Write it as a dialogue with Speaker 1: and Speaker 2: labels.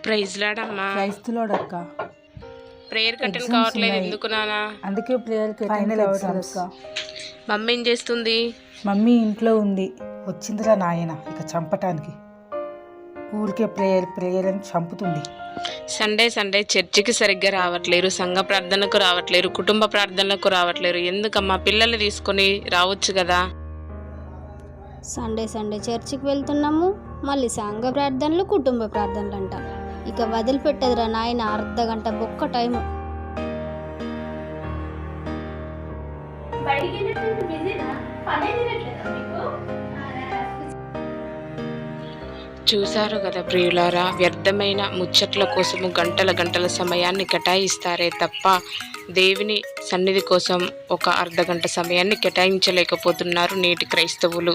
Speaker 1: Praise లాడమ్మా.
Speaker 2: క్రైస్తులోడక్క
Speaker 1: prayer కట్టెన్ కావట్లేదు ఎందుకు నానా?
Speaker 2: అందుకే ప్రేయర్ ఫైనల్ ఎగ్జామ్స్.
Speaker 1: మమ్మీ ఏం చేస్తుంది?
Speaker 2: మమ్మీ ఇంట్లో ఉంది. వచ్చిందిరా నాయన ఇక చంపటానికి. ఊరికే ప్రేయర్ ప్రేయర్ అని చంపుతుంది.
Speaker 1: సండే సండే చర్చికి సరిగ్గా రావట్లేరు, సంఘ ప్రార్థనకు రావట్లేరు, కుటుంబ ప్రార్థనలకు రావట్లేరు. ఎందుకమ్మా? పిల్లల్ని తీసుకొని రావచ్చు కదా.
Speaker 3: సండే సండే చర్చికి వెళ్తున్నాము, మళ్ళీ సంఘ ప్రార్థనలు కుటుంబ ప్రార్థనలు అంట. ఇక వదిలిపెట్టదురా నాయన, అర్ధగంట బొక్క టైము.
Speaker 1: చూశారు కదా ప్రియులారా, వ్యర్థమైన ముచ్చట్ల కోసము గంటల గంటల సమయాన్ని కేటాయిస్తారే తప్ప దేవుని సన్నిధి కోసం ఒక అర్ధగంట సమయాన్ని కేటాయించలేకపోతున్నారు నేటి క్రైస్తవులు.